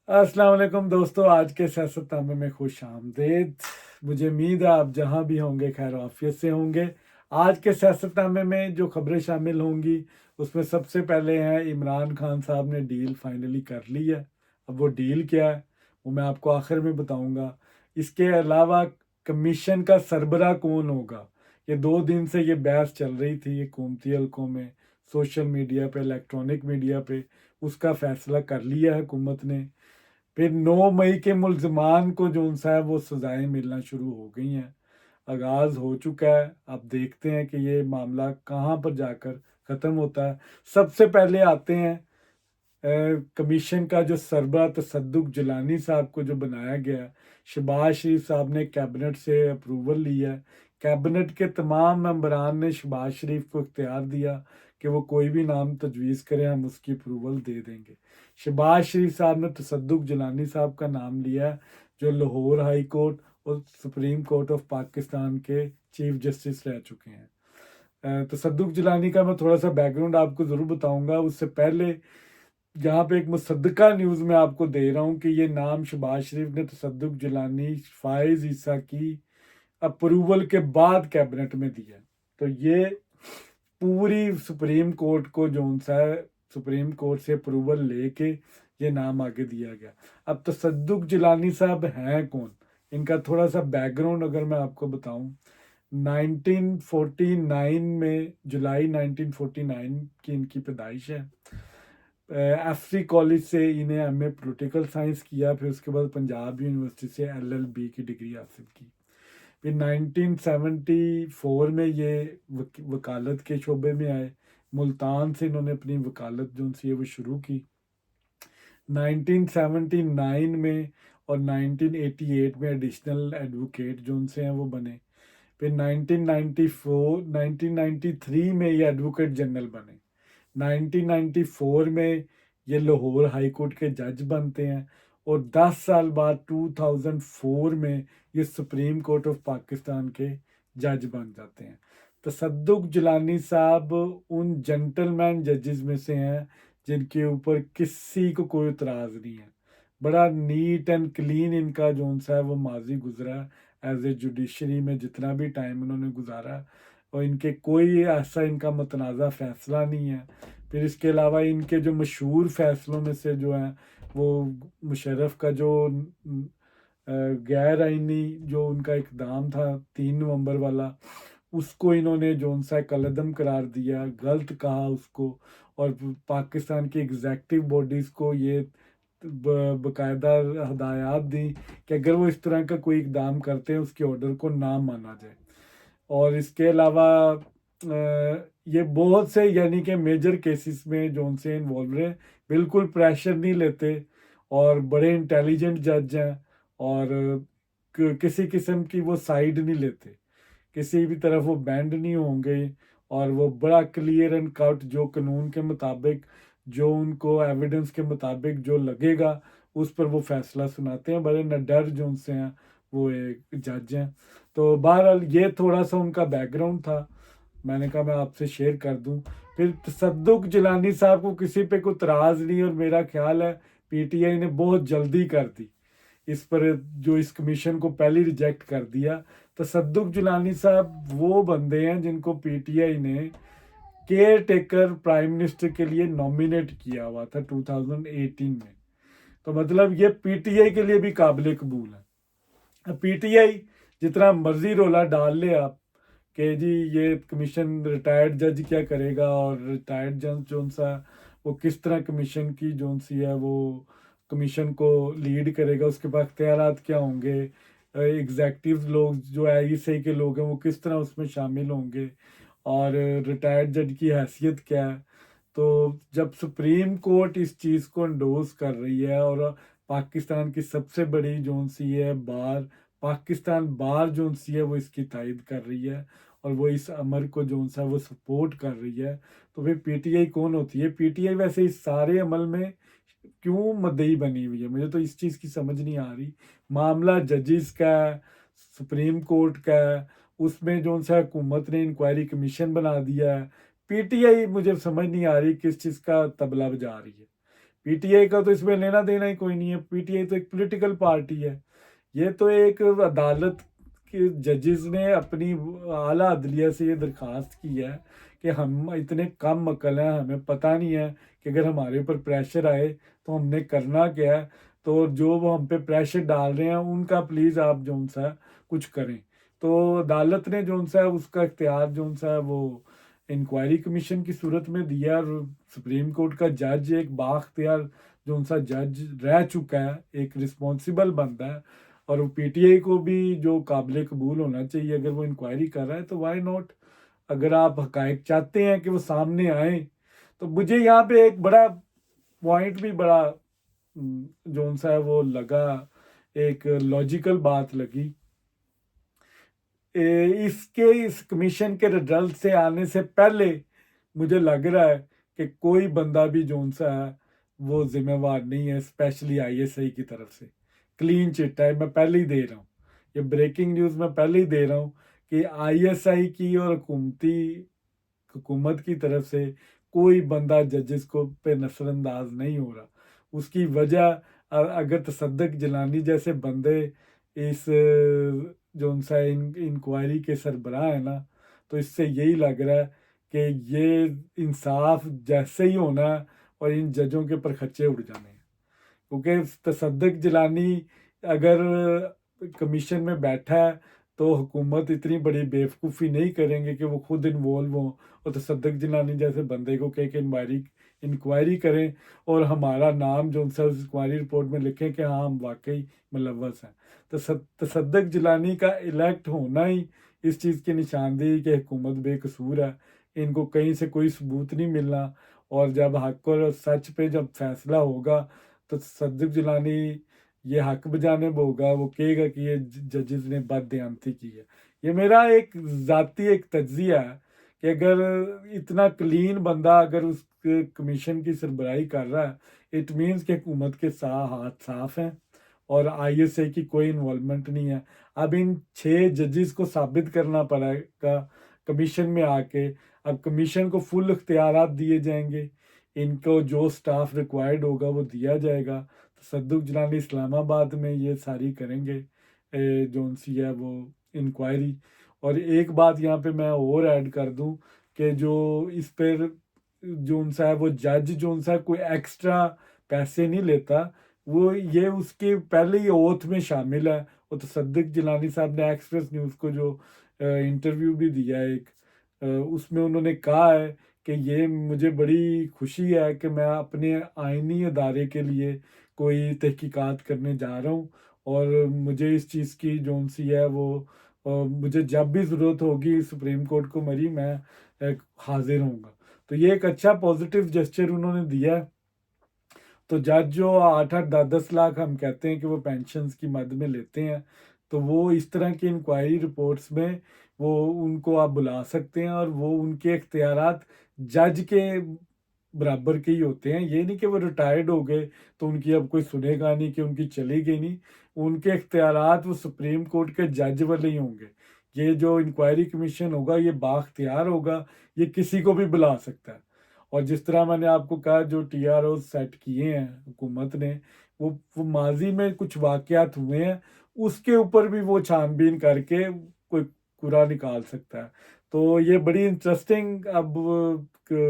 अस्सलाम वालेकुम दोस्तों, आज के सियासतनामे में खुश आमदेद। मुझे उम्मीद है आप जहां भी होंगे खैर आफियत से होंगे। आज के सियासतनामे में जो खबरें शामिल होंगी उसमें सबसे पहले हैं इमरान खान साहब ने डील फाइनली कर ली है। अब वो डील क्या है वो मैं आपको आखिर में बताऊंगा। इसके अलावा कमीशन का सरबराह कौन होगा, ये 2 दिन से ये बहस चल रही थी हुकूमती हलकों में, सोशल मीडिया पे, इलेक्ट्रॉनिक मीडिया पे। उसका फैसला कर लिया है हुकूमत ने। फिर 9 मई के मुलजमान को जो सा है वो सजाएं मिलना शुरू हो गई हैं, आगाज़ हो चुका है। अब देखते हैं कि ये मामला कहाँ पर जाकर ख़त्म होता है। सबसे पहले आते हैं कमीशन का जो सरबराह तसद्दुक जिलानी साहब को जो बनाया गया। शहबाज शरीफ साहब ने कैबिनेट से अप्रूवल लिया है। कैबिनेट के तमाम मेंबरान ने शहबाज शरीफ को इख्तियार दिया कि वो कोई भी नाम तजवीज़ करें, हम उसकी अप्रूवल दे देंगे। शहबाज शरीफ साहब ने तसद्दुक जिलानी साहब का नाम लिया है, जो लाहौर हाई कोर्ट और सुप्रीम कोर्ट ऑफ पाकिस्तान के चीफ जस्टिस रह चुके हैं। तसद्दुक जिलानी का मैं थोड़ा सा बैकग्राउंड आपको ज़रूर बताऊंगा। उससे पहले यहाँ पे एक मुसद्दका न्यूज़ में आपको दे रहा हूँ कि ये नाम शहबाज शरीफ ने तसद्दुक जिलानी फाइज ईसा की अप्रूवल के बाद कैबिनेट में दिया। तो ये पूरी सुप्रीम कोर्ट को जो सा है, सुप्रीम कोर्ट से अप्रूवल लेके ये नाम आगे दिया गया। अब तसद्दुक जिलानी साहब हैं कौन, इनका थोड़ा सा बैकग्राउंड अगर मैं आपको बताऊं। 1949 में, जुलाई 1949 की इनकी पैदाइश है। एफसी कॉलेज से इन्हें एमए पॉलिटिकल साइंस किया, फिर उसके बाद पंजाब यूनिवर्सिटी से एलएलबी की डिग्री हासिल की। फिर 1974 में ये वकालत के शोबे में आए। मुल्तान से इन्होंने अपनी वकालत जो सी है वो शुरू की। 1979 में और 1988 में एडिशनल एडवोकेट जो उनसे हैं वो बने। फिर 1993 में ये एडवोकेट जनरल बने। 1994 में ये लाहौर हाई कोर्ट के जज बनते हैं और 10 साल बाद 2004 में ये सुप्रीम कोर्ट ऑफ पाकिस्तान के जज बन जाते हैं। तसद्दुक जिलानी साहब उन जेंटलमैन जजेस में से हैं जिनके ऊपर किसी को कोई इतराज़ नहीं है। बड़ा नीट एंड क्लीन इनका जो सा है वो माजी गुजरा एज ए जुडिशरी में, जितना भी टाइम उन्होंने गुजारा, और इनके कोई ऐसा इनका मतनाज़ा फ़ैसला नहीं है। फिर इसके अलावा इनके जो मशहूर फ़ैसलों में से जो हैं वो मुशर्रफ का जो गैर आइनी जो उनका इकदाम था 3 नवंबर वाला, उसको इन्होंने जो सा कलअदम करार दिया, गलत कहा उसको। और पाकिस्तान की एग्जैक्टिव बॉडीज़ को ये बाकायदा हदायत दी कि अगर वो इस तरह का कोई इकदाम करते हैं उसके ऑर्डर को ना माना जाए। और इसके अलावा ये बहुत से यानी कि मेजर केसेस में जो उनसे इन्वॉल्व रहे, बिल्कुल प्रेशर नहीं लेते और बड़े इंटेलिजेंट जज हैं। और किसी किस्म की वो साइड नहीं लेते, किसी भी तरफ वो बैंड नहीं होंगे। और वो बड़ा क्लियर एंड कट, जो कानून के मुताबिक, जो उनको एविडेंस के मुताबिक जो लगेगा उस पर वो फैसला सुनाते हैं। बड़े निडर जो उनसे हैं वो एक जज हैं। तो बहरहाल ये थोड़ा सा उनका बैकग्राउंड था, मैंने कहा मैं आपसे शेयर कर दूं। फिर तसद्दुक जिलानी साहब को किसी पे कोई तराज नहीं, और मेरा ख्याल है पीटीआई ने बहुत जल्दी कर दी इस पर, जो इस कमीशन को पहले रिजेक्ट कर दिया। तसद्दुक जिलानी साहब वो बंदे हैं जिनको पीटीआई ने केयर टेकर प्राइम मिनिस्टर के लिए नॉमिनेट किया हुआ था 2018 में। तो मतलब ये पीटीआई के लिए भी काबिल कबूल है। अब पीटीआई जितना मर्जी रोला डाल ले आप कि जी ये कमीशन रिटायर्ड जज क्या करेगा, और रिटायर्ड जज जो सा वो किस तरह कमीशन की जो सी है वो कमीशन को लीड करेगा, उसके पास इख्तियारात क्या होंगे, एग्जैक्टिव लोग जो आई सही के लोग हैं वो किस तरह उसमें शामिल होंगे, और रिटायर्ड जज की हैसियत क्या है। तो जब सुप्रीम कोर्ट इस चीज़ को इंडोर्स कर रही है, और पाकिस्तान की सबसे बड़ी जो सी है बार, पाकिस्तान बार जो सी है वो इसकी तायद कर रही है, और वो इस अमर को जो सा वो सपोर्ट कर रही है, तो फिर पीटीआई कौन होती है? पीटीआई वैसे इस सारे अमल में क्यों मद्दई बनी हुई है, मुझे तो इस चीज़ की समझ नहीं आ रही। मामला जजेस का है, सुप्रीम कोर्ट का है, उसमें जो सा हुकूमत ने इंक्वायरी कमीशन बना दिया है। पीटीआई मुझे समझ नहीं आ रही किस चीज़ का तबला बजा रही है। پی ٹی آئی کا تو اس میں لینا دینا ہی کوئی نہیں ہے. پی ٹی آئی تو ایک پولیٹیکل پارٹی ہے. یہ تو ایک عدالت کے ججز نے اپنی اعلیٰ عدلیہ سے یہ درخواست کی ہے کہ ہم اتنے کم عقل ہیں, ہمیں پتہ نہیں ہے کہ اگر ہمارے اوپر پریشر آئے تو ہم نے کرنا کیا ہے, تو جو وہ ہم پہ پریشر ڈال رہے ہیں ان کا پلیز آپ جو سا کچھ کریں. تو عدالت نے جو سا اس کا اختیار جو سا وہ انکوائری کمیشن کی صورت میں دیا, اور سپریم کورٹ کا جج ایک بااختیار جو سا جج رہ چکا ہے, ایک رسپانسیبل بندہ ہے, اور وہ پی ٹی آئی کو بھی جو قابل قبول ہونا چاہیے. اگر وہ انکوائری کر رہا ہے تو وائی ناٹ, اگر آپ حقائق چاہتے ہیں کہ وہ سامنے آئیں. تو مجھے یہاں پہ ایک بڑا پوائنٹ بھی بڑا جو سا ہے وہ لگا, ایک لاجیکل بات لگی. اس کمیشن کے رزلٹ سے آنے سے پہلے مجھے لگ رہا ہے کہ کوئی بندہ بھی جو سا ہے وہ ذمہ وار نہیں ہے, اسپیشلی آئی ایس آئی کی طرف سے. کلین چٹ ہے, میں پہلے ہی دے رہا ہوں, یہ بریکنگ نیوز میں پہلے ہی دے رہا ہوں کہ آئی ایس آئی کی اور حکومت کی طرف سے کوئی بندہ ججز کو پہ نظر انداز نہیں ہو رہا. اس کی وجہ اگر تصدق جیلانی جیسے بندے اس جو سا انکوائری کے سربراہ ہیں نا, تو اس سے یہی لگ رہا ہے کہ یہ انصاف جیسے ہی ہونا ہے اور ان ججوں کے پر خچے اڑ جانے ہیں. کیونکہ تصدق جیلانی اگر کمیشن میں بیٹھا ہے تو حکومت اتنی بڑی بیوقوفی نہیں کریں گے کہ وہ خود انوالو ہوں اور تصدق جیلانی جیسے بندے کو کہ انکوائری کریں اور ہمارا نام جو اس انکوائری رپورٹ میں لکھیں کہ ہاں ہم واقعی ملوث ہیں. تصدق جیلانی کا الیکٹ ہونا ہی اس چیز کی نشاندہی کہ حکومت بے قصور ہے, ان کو کہیں سے کوئی ثبوت نہیں ملنا, اور جب حق اور سچ پہ جب فیصلہ ہوگا تو تصدق جیلانی یہ حق بجانب ہوگا, وہ کہے گا کہ یہ ججز نے بد دیانتی کی ہے. یہ میرا ایک ذاتی ایک تجزیہ ہے کہ اگر اتنا کلین بندہ اگر اس کمیشن کی سربراہی کر رہا ہے, اٹ مینس کہ حکومت کے ہاتھ صاف ہیں اور آئی ایس آئی کی کوئی انوالومنٹ نہیں ہے. اب ان 6 ججز کو ثابت کرنا پڑے گا کمیشن میں آ کے. اب کمیشن کو فل اختیارات دیے جائیں گے, ان کو جو سٹاف ریکوائرڈ ہوگا وہ دیا جائے گا. تصدق جیلانی اسلام آباد میں یہ ساری کریں گے جو سی ہے وہ انکوائری. اور ایک بات یہاں پہ میں اور ایڈ کر دوں کہ جو اس پر جو سا ہے وہ جج جو سا کوئی ایکسٹرا پیسے نہیں لیتا, وہ یہ اس کے پہلے ہی اوتھ میں شامل ہے. اور تصدق جیلانی صاحب نے ایکسپریس نیوز کو جو انٹرویو بھی دیا ہے ایک, اس میں انہوں نے کہا ہے کہ یہ مجھے بڑی خوشی ہے کہ میں اپنے آئینی ادارے کے لیے کوئی تحقیقات کرنے جا رہا ہوں, اور مجھے اس چیز کی جو سی ہے وہ مجھے جب بھی ضرورت ہوگی سپریم کورٹ کو میری میں حاضر ہوں گا. تو یہ ایک اچھا پازیٹیو جسچر انہوں نے دیا ہے. تو جج جو 8-10 لاکھ ہم کہتے ہیں کہ وہ پینشنز کی مد میں لیتے ہیں, تو وہ اس طرح کی انکوائری رپورٹس میں وہ ان کو آپ بلا سکتے ہیں, اور وہ ان کے اختیارات جج کے برابر کے ہی ہوتے ہیں. یہ نہیں کہ وہ ریٹائرڈ ہو گئے تو ان کی اب کوئی سنے گا نہیں, کہ ان کی چلی گئی نہیں. ان کے اختیارات وہ سپریم کورٹ کے جج والے ہی ہوں گے. یہ جو انکوائری کمیشن ہوگا یہ بااختیار ہوگا, یہ کسی کو بھی بلا سکتا ہے. اور جس طرح میں نے آپ کو کہا جو ٹی آر او سیٹ کیے ہیں حکومت نے, وہ ماضی میں کچھ واقعات ہوئے ہیں, اس کے اوپر بھی وہ چھان بین کر کے کوئی قرا نکال سکتا ہے. تو یہ بڑی انٹرسٹنگ اب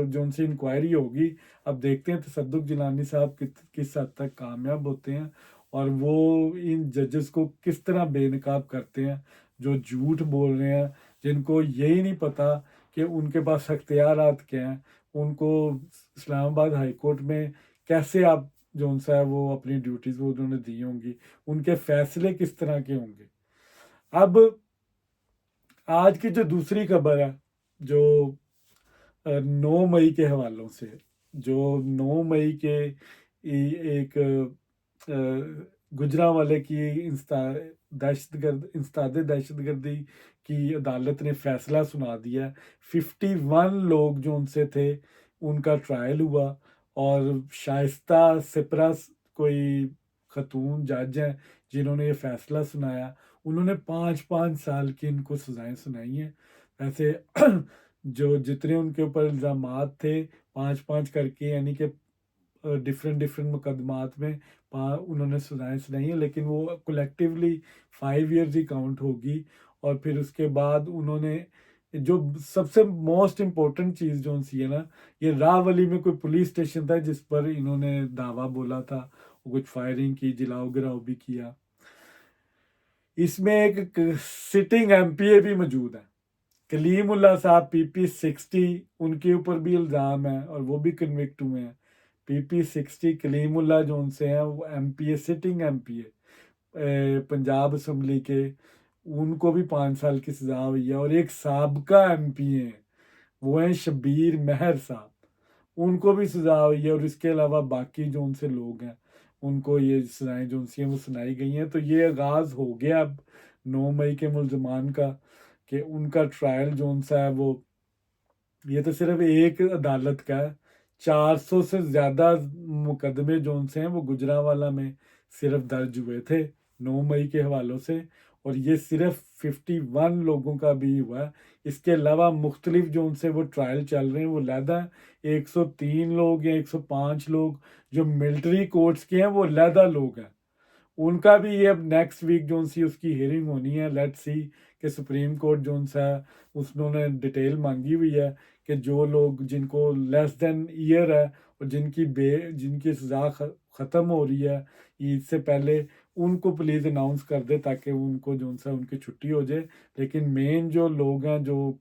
جو سی انکوائری ہوگی. اب دیکھتے ہیں تصدق جیلانی صاحب کس حد تک کامیاب ہوتے ہیں, اور وہ ان ججز کو کس طرح بے نقاب کرتے ہیں جو جھوٹ بول رہے ہیں, جن کو یہی نہیں پتہ کہ ان کے پاس اختیارات کیا ہیں. ان کو اسلام آباد ہائی کورٹ میں کیسے آپ جو سا ہے وہ اپنی ڈیوٹیز وہ انہوں نے دی ہوں گی, ان کے فیصلے کس طرح کے ہوں گے. اب آج کی جو دوسری خبر ہے جو 9 مئی کے حوالوں سے, جو 9 مئی کے ایک گجرانوالے کی انسداد دہشت گردی کی عدالت نے فیصلہ سنا دیا. 51 لوگ جو ان سے تھے ان کا ٹرائل ہوا, اور شائستہ سپرس کوئی خاتون جج ہیں جنہوں نے یہ فیصلہ سنایا. انہوں نے 5 سال کی ان کو سزائیں سنائی ہیں. ایسے جو جتنے ان کے اوپر الزامات تھے 5 کر کے, یعنی کہ ڈفرینٹ مقدمات میں انہوں نے سزائیں سنائی ہیں، لیکن وہ کلیکٹیولی 5 ایئرز ہی کاؤنٹ ہوگی. اور پھر اس کے بعد انہوں نے جو سب سے موسٹ امپورٹنٹ چیز جو سی ہے نا، یہ راولی میں کوئی پولیس اسٹیشن تھا جس پر انہوں نے دعویٰ بولا تھا، کچھ فائرنگ کی، جلاؤ گراؤ بھی کیا. اس میں ایک سٹنگ ایم پی اے بھی موجود ہے، کلیم اللہ صاحب PP60، ان کے اوپر بھی الزام ہے اور وہ بھی کنوکٹ ہوئے ہیں. PP60 کلیم اللہ جو ان سے ہیں، وہ ایم پی اے، سٹنگ ایم پی اے پنجاب اسمبلی کے، ان کو بھی 5 سال کی سزا ہوئی ہے. اور ایک سابقہ ایم پی اے ہیں، وہ ہیں شبیر مہر صاحب، ان کو بھی سزا ہوئی ہے. اور اس کے علاوہ باقی جو ان سے لوگ ہیں ان کو یہ سزائیں جو ان سے وہ سنائی گئی ہیں. تو یہ آغاز ہو گیا اب 9 مئی کے ملزمان کا، کہ ان کا ٹرائل جو ان سا ہے وہ، یہ تو صرف ایک عدالت کا ہے، 400 سے زیادہ مقدمے جو ان سے ہیں وہ گجرانوالہ میں صرف درج ہوئے تھے 9 مئی کے حوالوں سے، اور یہ صرف 51 لوگوں کا بھی ہوا ہے. اس کے علاوہ مختلف جو ان سے وہ ٹرائل چل رہے ہیں وہ علیحدہ ہیں. 103 لوگ یا 105 لوگ جو ملٹری کورٹس کے ہیں وہ علیحدہ لوگ ہیں. ان کا بھی یہ اب نیکسٹ ویک جو سی اس کی ہیئرنگ ہونی ہے. لیٹ سی کہ سپریم کورٹ جو سا ہے انہوں نے ڈیٹیل مانگی ہوئی ہے کہ جو لوگ جن کو لیس دین ایئر ہے اور جن کی سزا ختم ہو رہی ہے عید سے پہلے، ان کو پلیز اناؤنس کر دے تاکہ ان کو جو سا ان کی چھٹی ہو جائے. لیکن مین جو لوگ ہیں جو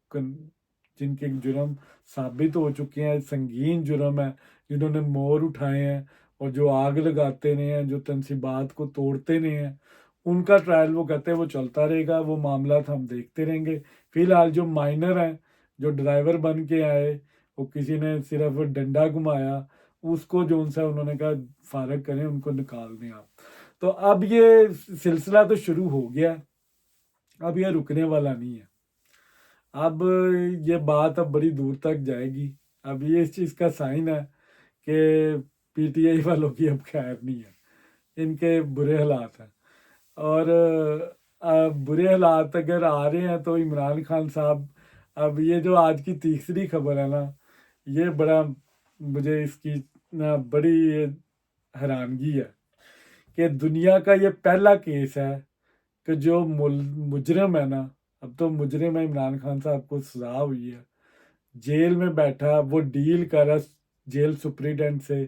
جن کے جرم ثابت ہو چکے ہیں، سنگین جرم ہے، جنہوں نے مور اٹھائے ہیں اور جو آگ لگاتے رہے ہیں، جو تنصیبات کو توڑتے رہے ہیں، ان کا ٹرائل وہ کہتے ہیں وہ چلتا رہے گا. وہ معاملات ہم دیکھتے رہیں گے. فی الحال جو مائنر ہیں، جو ڈرائیور بن کے آئے، وہ کسی نے صرف ڈنڈا گھمایا، اس کو جو سا انہوں نے کہا فارغ کریں، ان کو نکال دیں آپ. تو اب یہ سلسلہ تو شروع ہو گیا، اب یہ رکنے والا نہیں ہے. اب یہ بات اب بڑی دور تک جائے گی. اب یہ اس چیز کا سائن ہے کہ PTI والوں کی اب خیر نہیں ہے، ان کے برے حالات ہیں. اور برے حالات اگر آ رہے ہیں تو عمران خان صاحب، اب یہ جو آج کی تیسری خبر ہے نا، یہ بڑا مجھے اس کی بڑی حیرانگی ہے کہ دنیا کا یہ پہلا کیس ہے کہ جو مجرم ہے نا، اب تو مجرم ہے عمران خان صاحب کو سزا ہوئی ہے، جیل میں بیٹھا، وہ ڈیل کر رہا جیل سپریڈنٹ سے،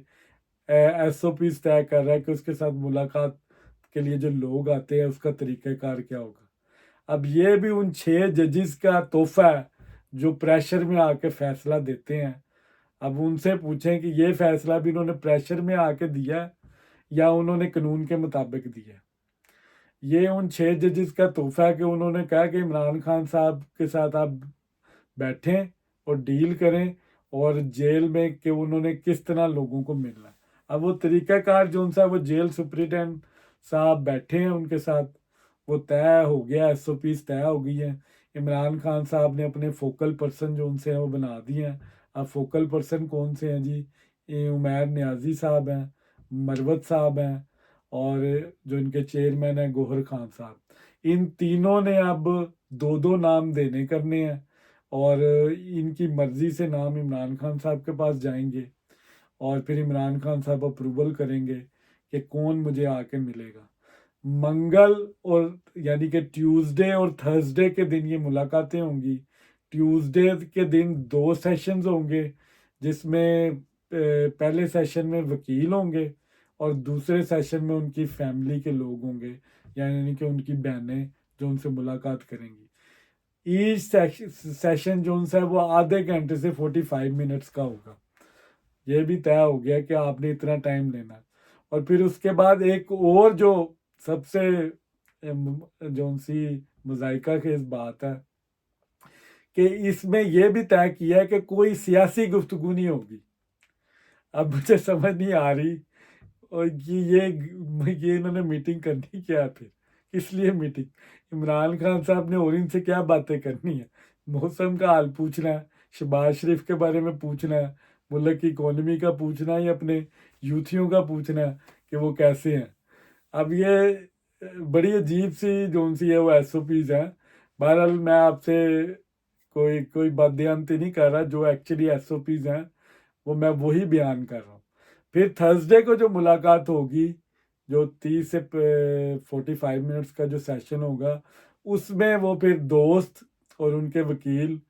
SOPs طے کر رہا ہے کہ اس کے ساتھ ملاقات کے لیے جو لوگ آتے ہیں اس کا طریقہ کار کیا ہوگا. اب یہ بھی ان 6 ججز کا تحفہ ہے جو پریشر میں آ کے فیصلہ دیتے ہیں. اب ان سے پوچھیں کہ یہ فیصلہ بھی انہوں نے پریشر میں آ کے دیا ہے یا انہوں نے قانون کے مطابق دیا ہے. یہ ان 6 ججز کا تحفہ ہے کہ انہوں نے کہا کہ عمران خان صاحب کے ساتھ آپ بیٹھیں اور ڈیل کریں، اور جیل میں کہ انہوں نے کس طرح لوگوں کو ملنا ہے. اب وہ طریقہ کار جو سا وہ جیل سپریڈنٹ صاحب بیٹھے ہیں ان کے ساتھ، وہ طے ہو گیا، SOPs طے ہو گئی ہیں. عمران خان صاحب نے اپنے فوکل پرسن جو ان سے ہیں وہ بنا دیے ہیں. اب فوکل پرسن کون سے ہیں جی؟ عمیر نیازی صاحب ہیں، مروت صاحب ہیں، اور جو ان کے چیئرمین ہیں گوہر خان صاحب. ان تینوں نے اب 2 نام دینے کرنے ہیں، اور ان کی مرضی سے نام عمران خان صاحب کے پاس جائیں گے، اور پھر عمران خان صاحب اپروول کریں گے کہ کون مجھے آ کے ملے گا. منگل اور یعنی کہ ٹیوزڈے اور تھرسڈے کے دن یہ ملاقاتیں ہوں گی. ٹیوزڈے کے دن 2 سیشنز ہوں گے، جس میں پہلے سیشن میں وکیل ہوں گے اور دوسرے سیشن میں ان کی فیملی کے لوگ ہوں گے، یعنی کہ ان کی بہنیں جو ان سے ملاقات کریں گی. ایچ سیشن جو ان سے وہ آدھے گھنٹے سے 45 منٹس کا ہوگا. یہ بھی طے ہو گیا کہ آپ نے اتنا ٹائم لینا ہے. اور پھر اس کے بعد ایک اور جو سب سے جو سی مذائقہ خیز بات ہے کہ اس میں یہ بھی طے کیا ہے کہ کوئی سیاسی گفتگو نہیں ہوگی. اب مجھے سمجھ نہیں آ رہی اور یہ انہوں نے میٹنگ کرنی کیا پھر، کس لیے میٹنگ؟ عمران خان صاحب نے اور ان سے کیا باتیں کرنی ہیں؟ موسم کا حال پوچھنا ہے، شہباز شریف کے بارے میں پوچھنا ہے، ملک کی اکانومی کا پوچھنا ہے، یا اپنے یوتھیوں کا پوچھنا ہے کہ وہ کیسے ہیں؟ اب یہ بڑی عجیب سی جو سی ہے وہ SOPs ہیں. بہرحال میں آپ سے کوئی بددیانتی نہیں کر رہا، جو ایکچولی SOPs ہیں وہ میں وہی بیان کر رہا ہوں. फिर थर्सडे को जो मुलाकात होगी, जो 30 से 45 मिनट्स का जो सेशन होगा, उसमें वो फिर दोस्त और उनके वकील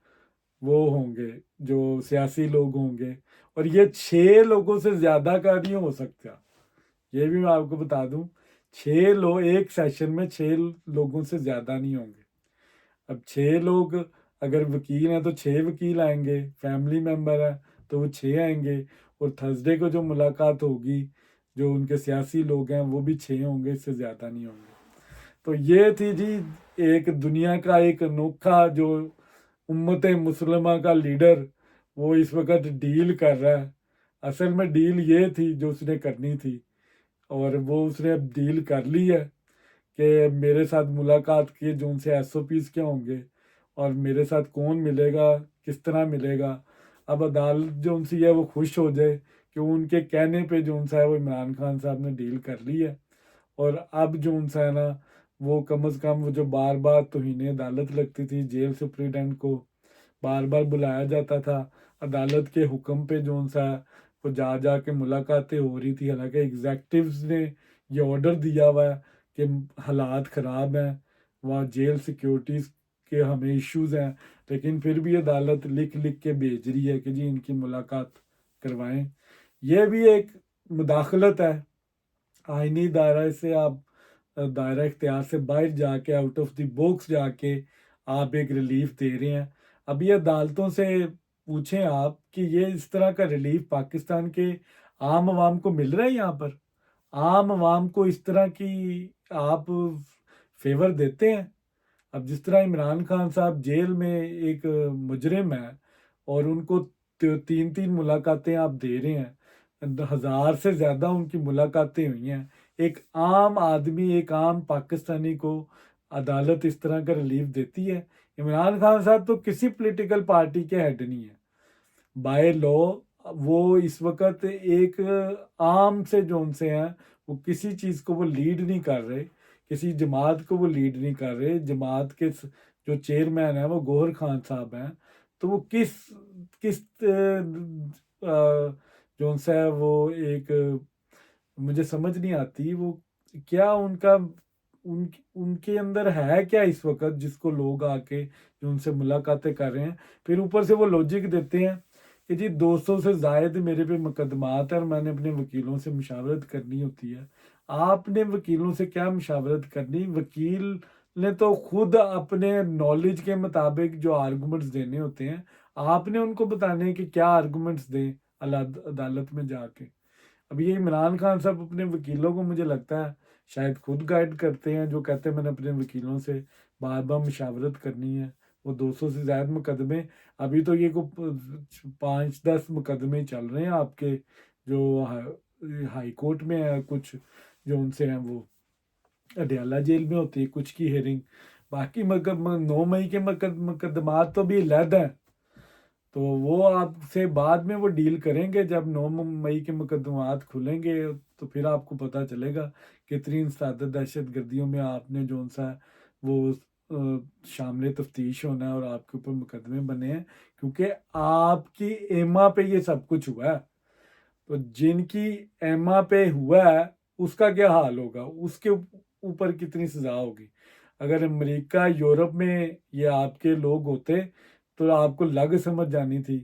वो होंगे, जो सियासी लोग होंगे, और ये 6 लोगों से ज़्यादा का नहीं हो सकता। ये भी मैं आपको बता दूं, 6 लोग एक सेशन में 6 लोगों से ज़्यादा नहीं होंगे। अब 6 लोग अगर वकील हैं तो 6 वकील आएंगे, फैमिली मेम्बर है तो वो 6 आएंगे, और थर्सडे को जो मुलाकात होगी जो उनके सियासी लोग हैं वो भी 6 होंगे, इससे ज़्यादा नहीं होंगे। तो ये थी जी एक दुनिया का एक अनोखा जो उम्मत मुसलमा का लीडर वो इस वक्त डील कर रहा है। असल में डील ये थी जो उसने करनी थी, और वो उसने अब डील कर ली है कि मेरे साथ मुलाकात की जो उनसे एसओपीज क्या होंगे और मेरे साथ कौन मिलेगा, किस तरह मिलेगा। अब अदालत जो उनसे है वो खुश हो जाए कि उनके कहने पे जो उनसा है वो इमरान खान साहब ने डील कर ली है, और अब जो उनसा है ना वो कम अज़ कम वो जो बार बार तौहीन अदालत लगती थी, जेल सुप्रीडेंट को बार बार बुलाया जाता था, अदालत के हुक्म पे जो उनसा वो जा जा के मुलाकातें हो रही थी, हालांकि एग्जेक्टिव्स ने ये ऑर्डर दिया हुआ है कि हालात ख़राब हैं, वहाँ जेल सिक्योरिटीज़ के हमें इश्यूज़ हैं, लेकिन फिर भी अदालत लिख लिख के भेज रही है कि जी इनकी मुलाकात करवाएं। यह भी एक मुदाखलत है आईनी दायरा से, आप दायरा इख्तियार से बाहर जाके आउट ऑफ द बॉक्स जाके आप एक रिलीफ दे रहे हैं। अब ये अदालतों से पूछें आप कि ये इस तरह का रिलीफ पाकिस्तान के आम आवाम को मिल रहा है? यहाँ पर आम आवाम को इस तरह की आप फेवर देते हैं? अब जिस तरह इमरान खान साहब जेल में एक मुजरिम है और उनको 3-3 मुलाकातें आप दे रहे हैं, 1000 से ज़्यादा उनकी मुलाकातें हुई हैं, एक आम आदमी एक आम पाकिस्तानी को अदालत इस तरह का रिलीफ देती है? इमरान खान साहब तो किसी पॉलिटिकल पार्टी के हेड नहीं है बाय लॉ, वो इस वक्त एक आम से जोन से हैं, वो किसी चीज़ को वो लीड नहीं कर रहे, किसी जमात को वो लीड नहीं कर रहे। जमात के जो चेयरमैन है वो गौहर खान साहब हैं, तो वो किस किस जोन सा है वो एक मुझे समझ नहीं आती वो क्या उनका उनके अंदर है क्या इस वक्त जिसको लोग आके जो उनसे मुलाकातें कर रहे हैं, फिर ऊपर से वो लॉजिक देते हैं कि जी 200 से जायद मेरे पे मुकदमात है और मैंने अपने वकीलों से मुशावरत करनी होती है। आपने वकीलों से क्या मुशावरत करनी? वकील ने तो खुद अपने नॉलेज के मुताबिक जो आर्गूमेंट्स देने होते हैं, आपने उनको बताने कि क्या आर्गूमेंट्स दें अदालत में जाके। अब ये इमरान खान साहब अपने वकीलों को मुझे लगता है शायद खुद गाइड करते हैं, जो कहते हैं मैंने अपने वकीलों से बार बार मुशावरत करनी है। वो 200 से ज़्यादा मुकदमे, अभी तो ये को 5-10 मुकदमे चल रहे हैं आपके जो हाई कोर्ट में है, कुछ जो उनसे हैं वो अडयाला जेल में होती है कुछ की हेयरिंग, बाकी 9 मई के मुकदमात तो भी अलग हैं, तो वो आपसे बाद में वो डील करेंगे जब 9 मई के मुकदमात खुलेंगे, तो फिर आपको पता चलेगा कितनी इंसदाद दहशत गर्दियों में आपने जो सा वो शामिल तफ्तीश होना है और आपके ऊपर मुकदमे बने हैं, क्योंकि आपकी एमा पे ये सब कुछ हुआ है। तो जिनकी एमा पे हुआ है उसका क्या हाल होगा, उसके ऊपर कितनी सजा होगी। अगर अमेरिका यूरोप में ये आपके लोग होते तो आपको लग समझ जानी थी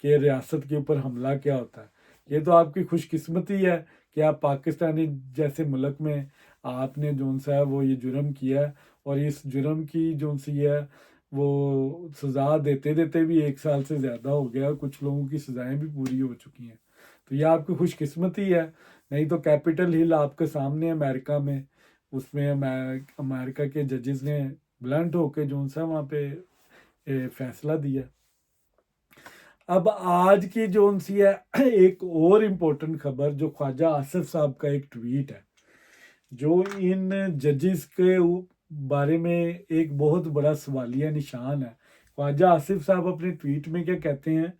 कि रियासत के ऊपर हमला क्या होता है। ये तो आपकी खुशकिस्मती है कि आप पाकिस्तानी जैसे मुल्क में आपने जो सा है वो ये जुर्म किया है, और इस जुर्म की जो सी है वो सज़ा देते देते भी 1 साल से ज़्यादा हो गया, कुछ लोगों की सज़ाएं भी पूरी हो चुकी हैं। तो ये आपकी खुशकिस्मती है, नहीं तो कैपिटल हिल आपके सामने अमेरिका में, उसमें अमेरिका के जजेस ने ब्लंट होके जो सा वहाँ पे फैसला दिया। अब आज की जो सी है एक और इम्पोर्टेंट खबर, जो ख्वाजा आसिफ साहब का एक ट्वीट है जो इन जजेस के बारे में एक बहुत बड़ा सवालिया निशान है। ख्वाजा आसिफ साहब अपने ट्वीट में क्या कहते हैं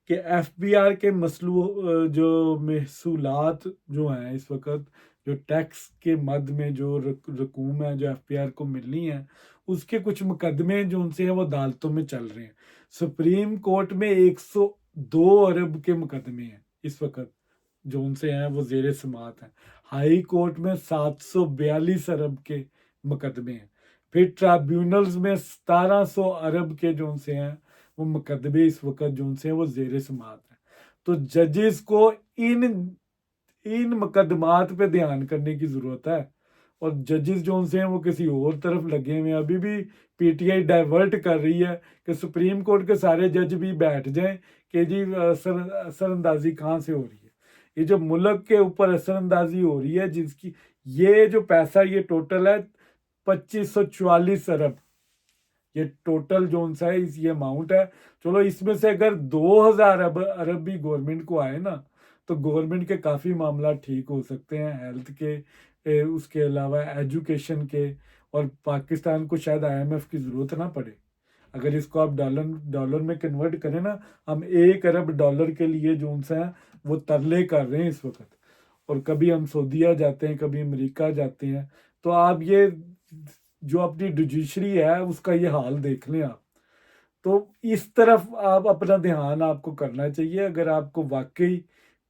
कि एफबीआर के मसलू जो महसूलात जो हैं इस वक्त, जो टैक्स के मद में जो रकूम है जो एफबीआर को मिलनी है, उसके कुछ मुकदमे जो उनसे हैं वो अदालतों में चल रहे हैं। सुप्रीम कोर्ट में 102 अरब के मुकदमे हैं इस वक्त, जो उनसे हैं वो जेर समात हैं। हाई कोर्ट में 742 अरब के मुकदमे हैं। फिर ट्राइब्यूनल्स में 1700 अरब के जो उनसे हैं वो मुकदमे इस वक्त जो उनसे हैं वो जेर समात हैं। तो जजेस को इन इन मुकदमात पे ध्यान करने की ज़रूरत है। और जजेस जो उनसे हैं वो किसी और तरफ लगे हुए हैं। अभी भी पीटीआई डाइवर्ट कर रही है कि सुप्रीम कोर्ट के सारे जज भी बैठ जाएं कि जी असरअंदाजी कहाँ से हो रही है। ये जो मुल्क के ऊपर असरअंदाजी हो रही है, जिसकी ये जो पैसा ये टोटल है 2544 अरब, ये टोटल जो उनसा है ये अमाउंट है। चलो इसमें से अगर 2000 अरब भी गवर्नमेंट को आए ना, तो गवर्नमेंट के काफ़ी मामला ठीक हो सकते हैं, हेल्थ के उसके अलावा एजुकेशन के। और पाकिस्तान को शायद आईएमएफ की ज़रूरत ना पड़े। अगर इसको आप डॉलर में कन्वर्ट करें ना, हम 1 अरब डॉलर के लिए जो उनसे हैं वो तरले कर रहे हैं इस वक्त। और कभी हम सऊदीया जाते हैं, कभी अमेरिका जाते हैं, तो आप ये जो अपनी जुडिशरी है उसका ये हाल देख लें आप। तो इस तरफ आप अपना ध्यान आपको करना चाहिए। अगर आपको वाकई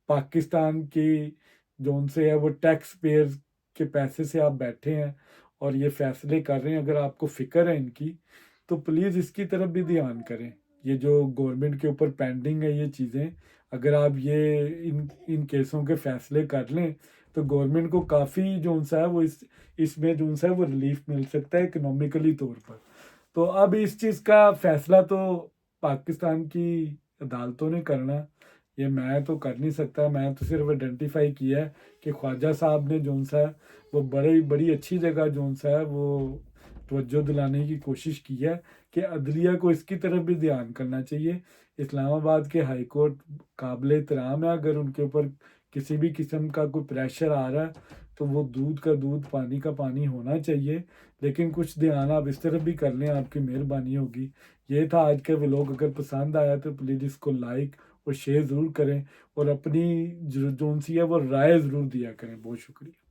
पाकिस्तान की जो उनसे है वो टैक्स पेयर के पैसे से आप बैठे हैं और ये फैसले कर रहे हैं, अगर आपको फिक्र है इनकी, तो प्लीज़ इसकी तरफ भी ध्यान करें। ये जो गवर्नमेंट के ऊपर पेंडिंग है ये चीज़ें, अगर आप ये इन केसों के फैसले कर लें तो गवर्नमेंट को काफ़ी जो उनसा है वो इसमें जो उनसा है वो रिलीफ मिल सकता है इकोनॉमिकली तौर पर। तो अब इस चीज़ का फैसला तो पाकिस्तान की अदालतों ने करना, ये मैं तो कर नहीं सकता। मैं तो सिर्फ आइडेंटिफाई किया है कि ख्वाजा साहब ने जो सा है वो बड़ी अच्छी जगह जो सा है वो तवज्जो दिलाने की कोशिश की है कि अदलिया को इसकी तरफ भी ध्यान करना चाहिए। इस्लामाबाद के हाई कोर्ट काबिल एहतराम है, अगर उनके ऊपर किसी भी किस्म का कोई प्रेशर आ रहा है तो वो दूध का दूध पानी का पानी होना चाहिए। लेकिन कुछ ध्यान आप इस तरफ भी कर लें, आपकी मेहरबानी होगी। ये था आज का व्लॉग। अगर पसंद आया तो प्लीज़ इसको लाइक और शेयर ज़रूर करें और अपनी जो सी है वो राय ज़रूर दिया करें। बहुत शुक्रिया।